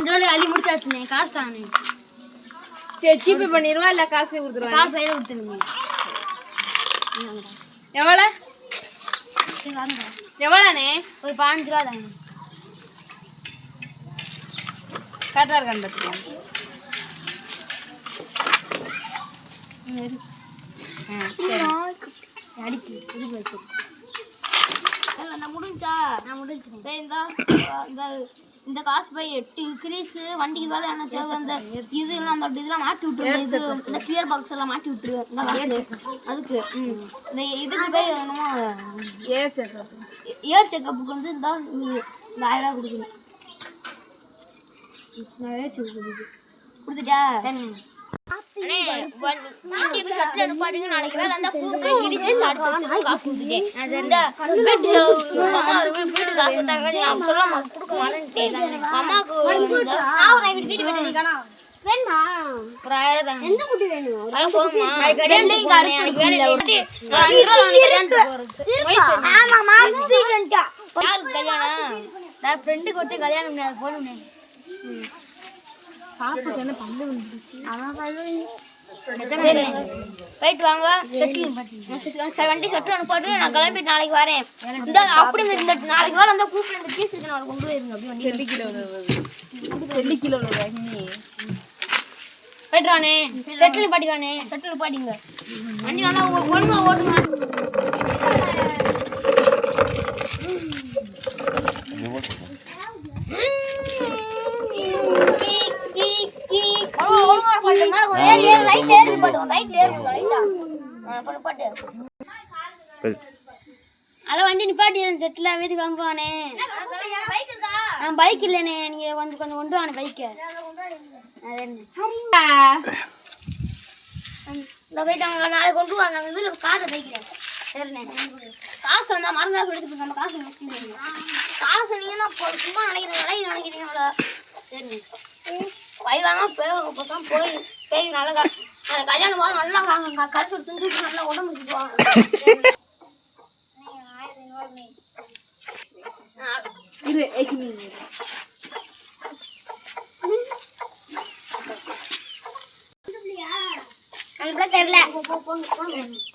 ஜோடி அள்ளி முடிச்சாச்சுனே காசு தானே சரி ஜிபே பண்ணிடுவா இல்லை காசு கொடுத்துருவா காசு கையில் கொடுத்துருங்க எவ்வளோ எவ்வளோண்ணே ஒரு 15 ரூபா தாங்க கரெக்டாக இருக்கான்னு பார்த்துக்கலாம் சரி அடிக்கு திருப்பி வச்சு நான் முடிஞ்சா நான் முடிஞ்சிட்டேன் இந்த காசு போய் 8 கிரீஸ் வண்டிக்கு வேலை என்ன தேவை அந்த இதெல்லாம் அந்த இதெல்லாம் மாட்டி விட்டுருவேன் இது இந்த கிளியர் பாக்ஸ் எல்லாம் மாட்டி விட்டுருவேன் இந்த காசு அதுக்கு இந்த இதுக்கு போய் என்னமோ ஏர் செக்கப்புக்கு வந்து இந்த 1000 ரூபா கொடுக்கணும் நான் ஏர் செக்கப் கொடுத்துட்டா நாளைக்கு வேலை அந்த ஃப்ரெண்டுக்கு ஒருத்தர் கல்யாணம் போகணும் போயிட்டு வாங்க வண்டி செட்டு அனுப்பாட்டு நான் கிளம்பி நாளைக்கு வரேன் இந்த அப்படி இந்த நாளைக்கு வர அந்த கூப்பிட்டு இந்த பீஸ் இருக்கு நான் கொண்டு போயிருங்க அப்படி கிலோ போயிட்டு வானே செட்டில் பாட்டிக்கானே செட்டில் பாட்டிங்க வண்டி நல்லா ஒழுங்கா ஓட்டுமா வண்டி நிப்பாட்டி செட்டில் வீட்டுக்கு கிளம்புவானே பைக் இல்லைண்ணே நீங்க கொஞ்சம் கொண்டு வானே பைக்கு போயிட்டாங்க நாளைக்கு கொண்டு வாங்க இதில் காசை பைக்கிறேன் சரிண்ணே காசு வந்தா மறந்தா எடுத்து நம்ம காசு காசு நீங்கன்னா சும்மா நினைக்கிறீங்களா சரிண்ணே வயதானா போய் பேய் நல்லா கல்யாணம் போது நல்லா கருத்து திண்டு நல்லா உடம்பு போவாங்க தெரியல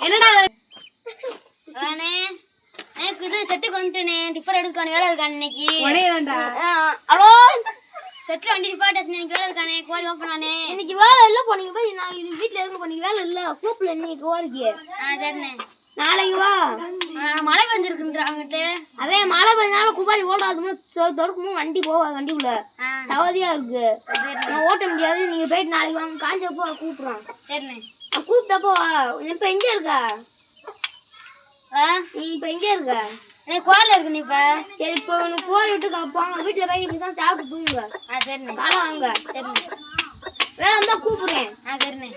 என்னடா எனக்கு இது செட்டுக்கு வந்துட்டேனே டிப்பர் எடுக்கான வேலை இருக்கான் இன்னைக்கு ஹலோ செட்டில் வண்டி நிப்பாட்டாச்சு இன்னைக்கு வேலை இருக்கானே கோரி ஓப்பனானே இன்னைக்கு வேலை இல்லை போனீங்க போய் நான் இது வீட்டில் இருக்க போனீங்க வேலை இல்லை கூப்பிடல இன்னைக்கு கோரிக்கு சரிண்ணே நாளைக்கு வா மழை பெஞ்சிருக்குன்றாங்கிட்டு அதே மழை பெஞ்சாலும் குபாரி ஓடாதுன்னு தொடக்கமும் வண்டி போவாது வண்டிக்குள்ள சவதியா இருக்கு நான் ஓட்ட முடியாது நீங்க போயிட்டு நாளைக்கு வாங்க காஞ்சப்போ கூப்பிடுறோம் சரிண்ணே கூப்பிட்டப்போ இப்ப எங்க இருக்கா நீ இப்ப எங்க இருக்க எனக்கு கோரில இருக்கு நீ இப்ப சரி இப்போ உனக்கு கோரி விட்டு போங்க வீட்டுல போய் இப்படிதான் சாப்பிட்டு போயிடுங்க சரிண்ணே காலம் வாங்க சரிண்ணே வேலை இருந்தா கூப்பிடுறேன் சரிண்ணே